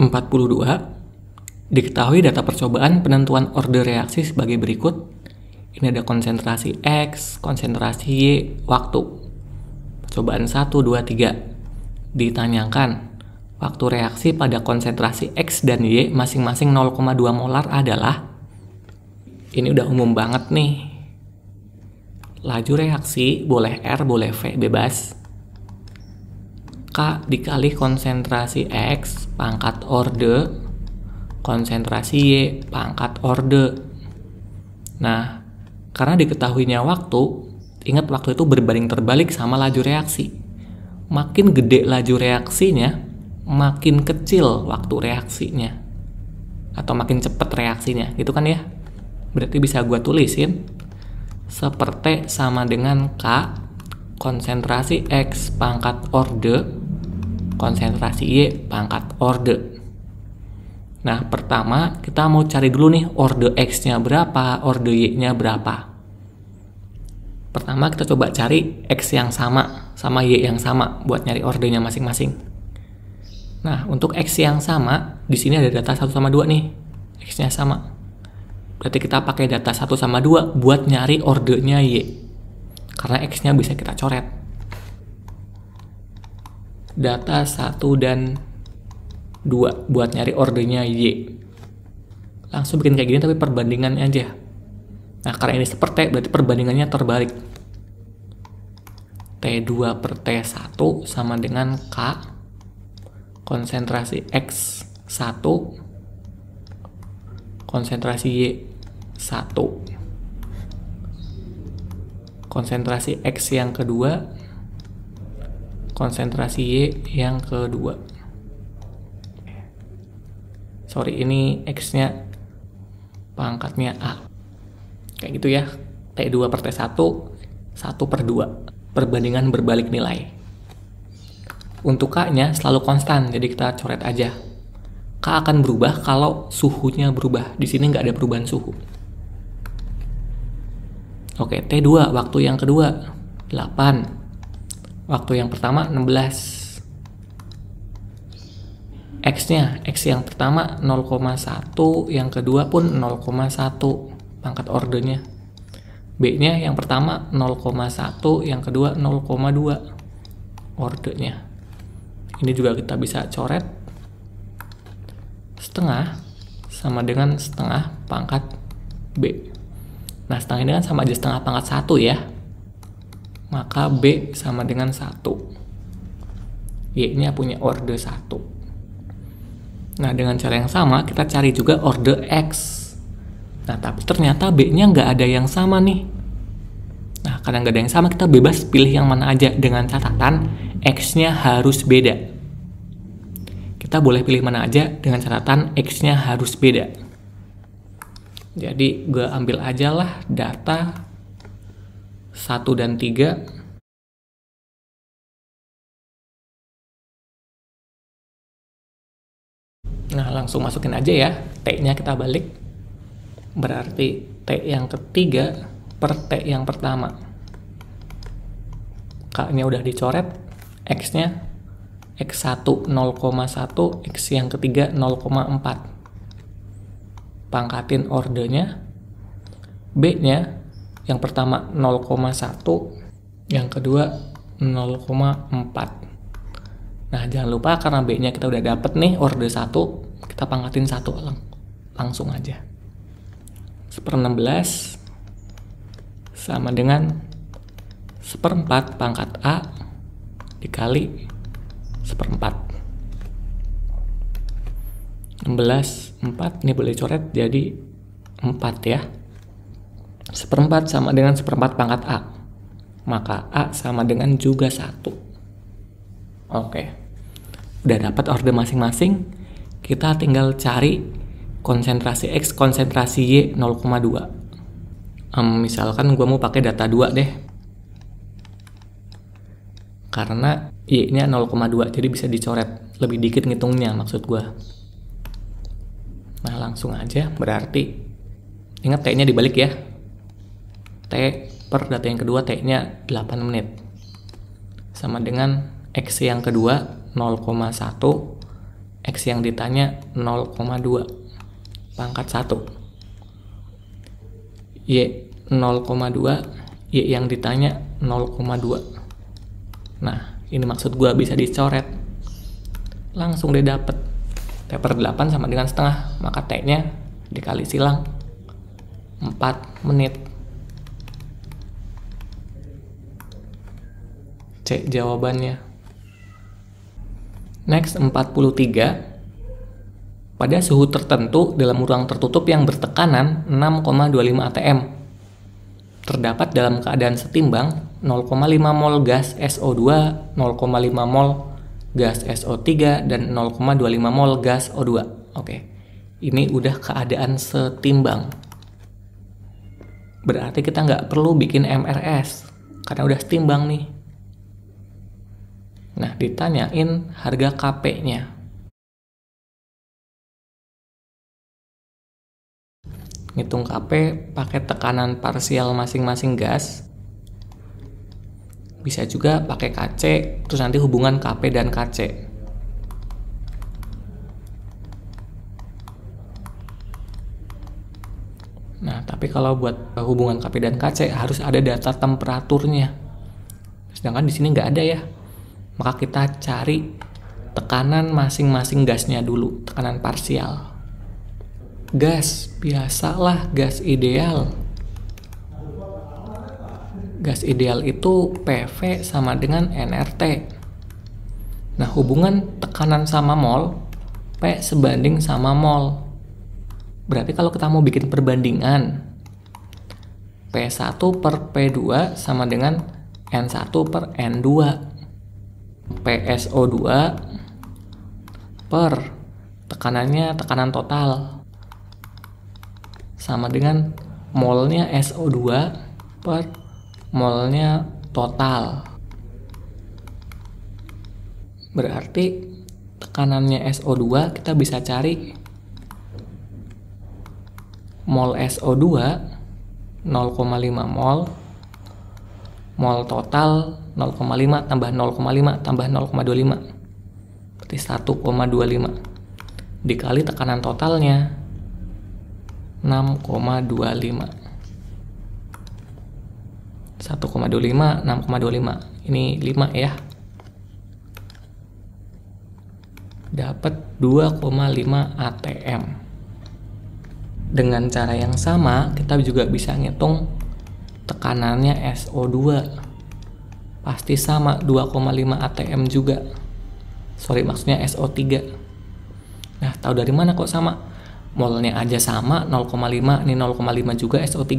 42. Diketahui data percobaan penentuan order reaksi sebagai berikut. Ini ada konsentrasi X, konsentrasi Y, waktu. Percobaan 1, 2, 3. Ditanyakan, waktu reaksi pada konsentrasi X dan Y masing-masing 0,2 molar adalah. Ini udah umum banget nih. Laju reaksi boleh R, boleh V, bebas. K dikali konsentrasi X pangkat orde, konsentrasi Y pangkat orde. Nah, karena diketahuinya waktu, ingat waktu itu berbanding terbalik sama laju reaksi. Makin gede laju reaksinya, makin kecil waktu reaksinya. Atau makin cepat reaksinya, gitu kan ya? Berarti bisa gue tulisin, seperti sama dengan K, konsentrasi X pangkat orde, konsentrasi Y pangkat orde. Nah, pertama kita mau cari dulu nih orde X-nya berapa, orde Y-nya berapa. Pertama kita coba cari X yang sama Y yang sama buat nyari ordenya masing-masing. Nah, untuk X yang sama, di sini ada data 1 sama 2 nih. X-nya sama. Berarti kita pakai data 1 sama 2 buat nyari ordenya Y. Karena X-nya bisa kita coret. Data 1 dan 2 buat nyari ordenya Y. Langsung bikin kayak gini tapi perbandingannya aja. Nah, karena ini seperti berarti perbandingannya terbalik. T2 per T1 sama dengan K konsentrasi X1 konsentrasi Y1. Konsentrasi X yang kedua, konsentrasi Y yang kedua. Sorry, ini X-nya pangkatnya A. Kayak gitu ya. T2 per T1, 1 per 2. Perbandingan berbalik nilai. Untuk K-nya selalu konstan, jadi kita coret aja. K akan berubah kalau suhunya berubah. Di sini nggak ada perubahan suhu. Oke, T2 waktu yang kedua 8. Waktu yang pertama 16. X-nya, X yang pertama 0,1, yang kedua pun 0,1 pangkat ordenya. B-nya yang pertama 0,1, yang kedua 0,2 ordenya. Ini juga kita bisa coret. Setengah sama dengan setengah pangkat B. Nah, setengah ini kan sama aja setengah pangkat 1 ya. Maka B sama dengan 1. Y-nya punya orde 1. Nah, dengan cara yang sama kita cari juga orde X. Nah, tapi ternyata B-nya nggak ada yang sama nih. Nah, karena nggak ada yang sama, kita bebas pilih yang mana aja dengan catatan X-nya harus beda. Kita boleh pilih mana aja dengan catatan X-nya harus beda. Jadi, gue ambil aja lah data 1 dan 3. Nah, langsung masukin aja ya. T-nya kita balik. Berarti T yang ketiga per T yang pertama. K-nya udah dicoret. X-nya X1 0,1, X yang ketiga 0,4. Pangkatin ordenya. B-nya yang pertama 0,1, yang kedua 0,4. Nah, jangan lupa karena B-nya kita udah dapet nih orde 1, kita pangkatin 1 langsung aja. 1/16 sama dengan 1/4 pangkat A dikali 1/4. 16, 4, ini boleh coret jadi 4 ya. 1/4 sama dengan 1/4 pangkat A. Maka A sama dengan juga 1. Oke. Udah dapat orde masing-masing, kita tinggal cari konsentrasi X, konsentrasi Y 0,2. Misalkan gue mau pakai data 2 deh. Karena Y-nya 0,2, jadi bisa dicoret. Lebih dikit ngitungnya maksud gue. Nah, langsung aja, berarti ingat T-nya dibalik ya. T per data yang kedua, T-nya 8 menit. Sama dengan X yang kedua 0,1, X yang ditanya 0,2 pangkat 1. Y 0,2, Y yang ditanya 0,2. Nah, ini maksud gua bisa dicoret. Langsung deh dapet. T per 8 sama dengan setengah, maka T-nya dikali silang 4 menit. C jawabannya. Next, 43. Pada suhu tertentu dalam ruang tertutup yang bertekanan 6,25 atm, terdapat dalam keadaan setimbang 0,5 mol gas SO2, 0,5 mol gas SO3, dan 0,25 mol gas O2. Oke, ini udah keadaan setimbang. Berarti kita nggak perlu bikin MRS, karena udah setimbang nih. Nah, ditanyain harga Kp-nya. Ngitung Kp pakai tekanan parsial masing-masing gas. Bisa juga pakai Kc, terus nanti hubungan Kp dan Kc. Nah, tapi kalau buat hubungan Kp dan Kc harus ada data temperaturnya. Sedangkan di sini nggak ada ya. Maka kita cari tekanan masing-masing gasnya dulu, tekanan parsial. Gas, biasalah gas ideal. Gas ideal itu PV sama dengan nRT. Nah, hubungan tekanan sama mol, P sebanding sama mol. Berarti kalau kita mau bikin perbandingan, P1 per P2 sama dengan N1 per N2. PSO2 per tekanannya tekanan total sama dengan molnya SO2 per molnya total. Berarti tekanannya SO2 kita bisa cari mol SO2 0,5 mol, mol total 0,5 tambah 0,5 tambah 0,25 berarti 1,25 dikali tekanan totalnya 6,25. 1,25 6,25 ini 5 ya, dapat 2,5 atm. Dengan cara yang sama kita juga bisa ngitung tekanannya SO2, pasti sama 2,5 atm juga. Sorry, maksudnya SO3. Nah, tahu dari mana kok sama? Molnya aja sama 0,5, ini 0,5 juga SO3,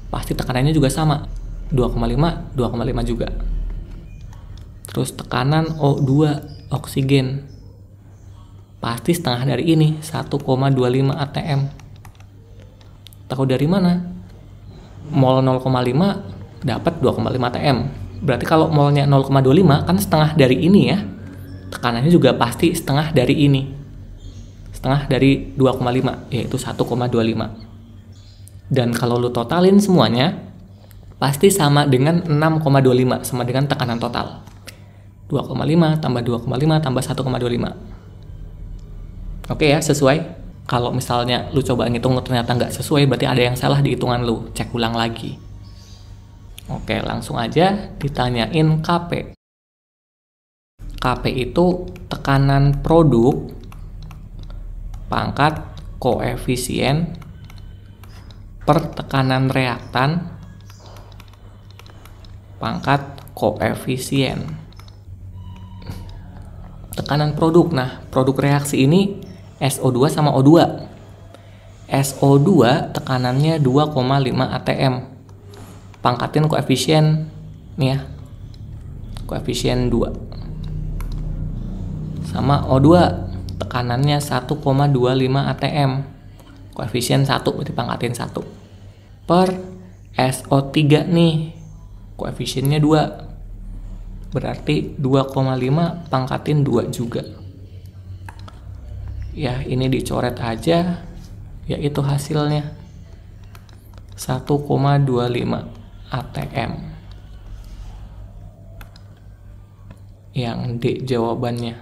pasti tekanannya juga sama 2,5 juga. Terus tekanan O2 oksigen pasti setengah dari ini 1,25 atm. Tahu dari mana? Mol 0,5 dapat 2,5 atm. Berarti kalau molnya 0,25 kan setengah dari ini ya. Tekanannya juga pasti setengah dari ini. Setengah dari 2,5 yaitu 1,25. Dan kalau lu totalin semuanya pasti sama dengan 6,25, sama dengan tekanan total. 2,5 tambah 2,5 tambah 1,25. Oke ya, sesuai. Kalau misalnya lu coba ngitung ternyata nggak sesuai, berarti ada yang salah di hitungan lu. Cek ulang lagi. Oke, langsung aja ditanyain Kp. Kp itu tekanan produk pangkat koefisien per tekanan reaktan pangkat koefisien. Tekanan produk. Nah, produk reaksi ini SO2 sama O2. SO2 tekanannya 2,5 atm. Pangkatin koefisien nih ya. Koefisien 2. Sama O2 tekanannya 1,25 atm. Koefisien 1 berarti pangkatin 1. Per SO3 nih. Koefisiennya 2. Berarti 2,5 pangkatin 2 juga. Ya, ini dicoret aja, yaitu hasilnya 1,25 atm. Yang D jawabannya.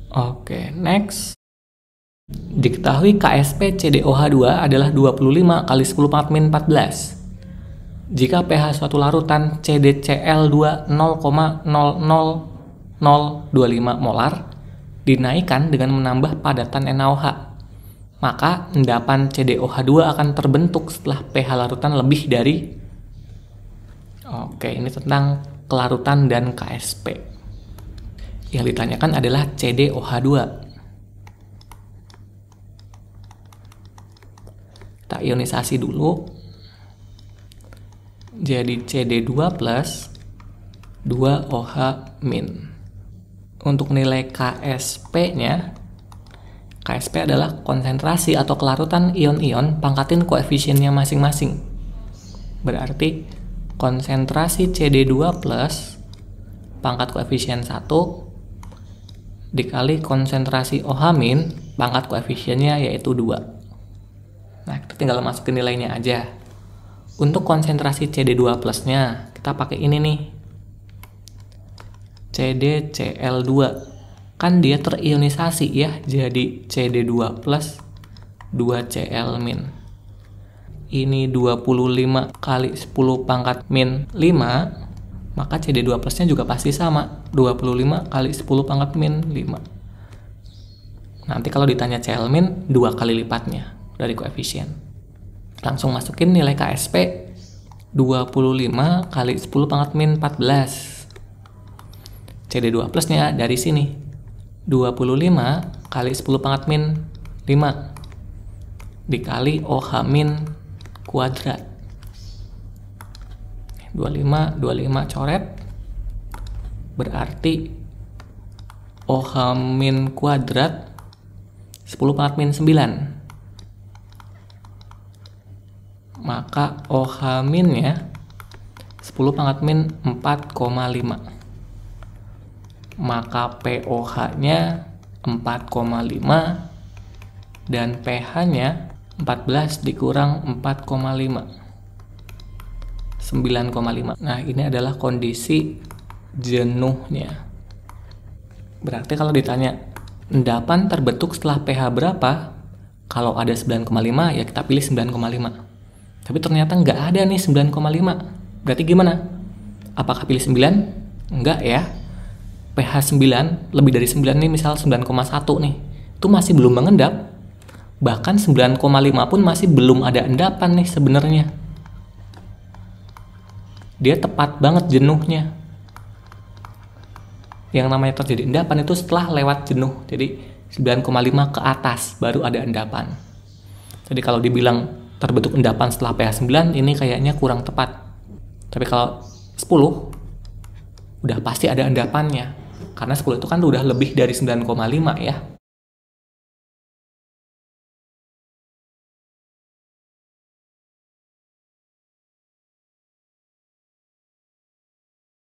Oke, next. Diketahui KSP CdOH2 adalah 25 kali 10 pangkat min 14. Jika pH suatu larutan CdCl2 0,00025 molar dinaikkan dengan menambah padatan NaOH, maka endapan CdOH2 akan terbentuk setelah pH larutan lebih dari. Oke, ini tentang kelarutan dan KSP. Yang ditanyakan adalah CdOH2. Kita ionisasi dulu. Jadi CD2 plus 2OH min. Untuk nilai KSP-nya, KSP adalah konsentrasi atau kelarutan ion-ion pangkatin koefisiennya masing-masing. Berarti konsentrasi CD2 plus pangkat koefisien 1 dikali konsentrasi OH min pangkat koefisiennya yaitu 2. Nah, kita tinggal masukin nilainya aja. Untuk konsentrasi CD2 plusnya, kita pakai ini nih. CdCl2. Kan dia terionisasi ya, jadi CD2 plus 2Cl min. Ini 25 kali 10 pangkat min 5, maka CD2 plusnya juga pasti sama. 25 kali 10 pangkat min 5. Nanti kalau ditanya Cl min, 2 kali lipatnya dari koefisien. Langsung masukin nilai KSP 25 kali 10 pangkat min 14. CD2 plusnya dari sini 25 kali 10 pangkat min 5 dikali OH min kuadrat. 25 coret, berarti OH min kuadrat 10 pangkat min 9. Maka OH minnya 10 pangkat min 4,5. Maka POH-nya 4,5 dan pH-nya 14 dikurang 4,5. 9,5. Nah, ini adalah kondisi jenuhnya. Berarti kalau ditanya endapan terbentuk setelah pH berapa? Kalau ada 9,5 ya kita pilih 9,5. Tapi ternyata nggak ada nih 9,5. Berarti gimana? Apakah pilih 9? Enggak ya. pH 9, lebih dari 9 nih, misal 9,1 nih. Itu masih belum mengendap. Bahkan 9,5 pun masih belum ada endapan nih sebenarnya. Dia tepat banget jenuhnya. Yang namanya terjadi endapan itu setelah lewat jenuh. Jadi 9,5 ke atas baru ada endapan. Jadi kalau dibilang terbentuk endapan setelah pH 9, ini kayaknya kurang tepat. Tapi kalau 10, udah pasti ada endapannya. Karena 10 itu kan udah lebih dari 9,5 ya.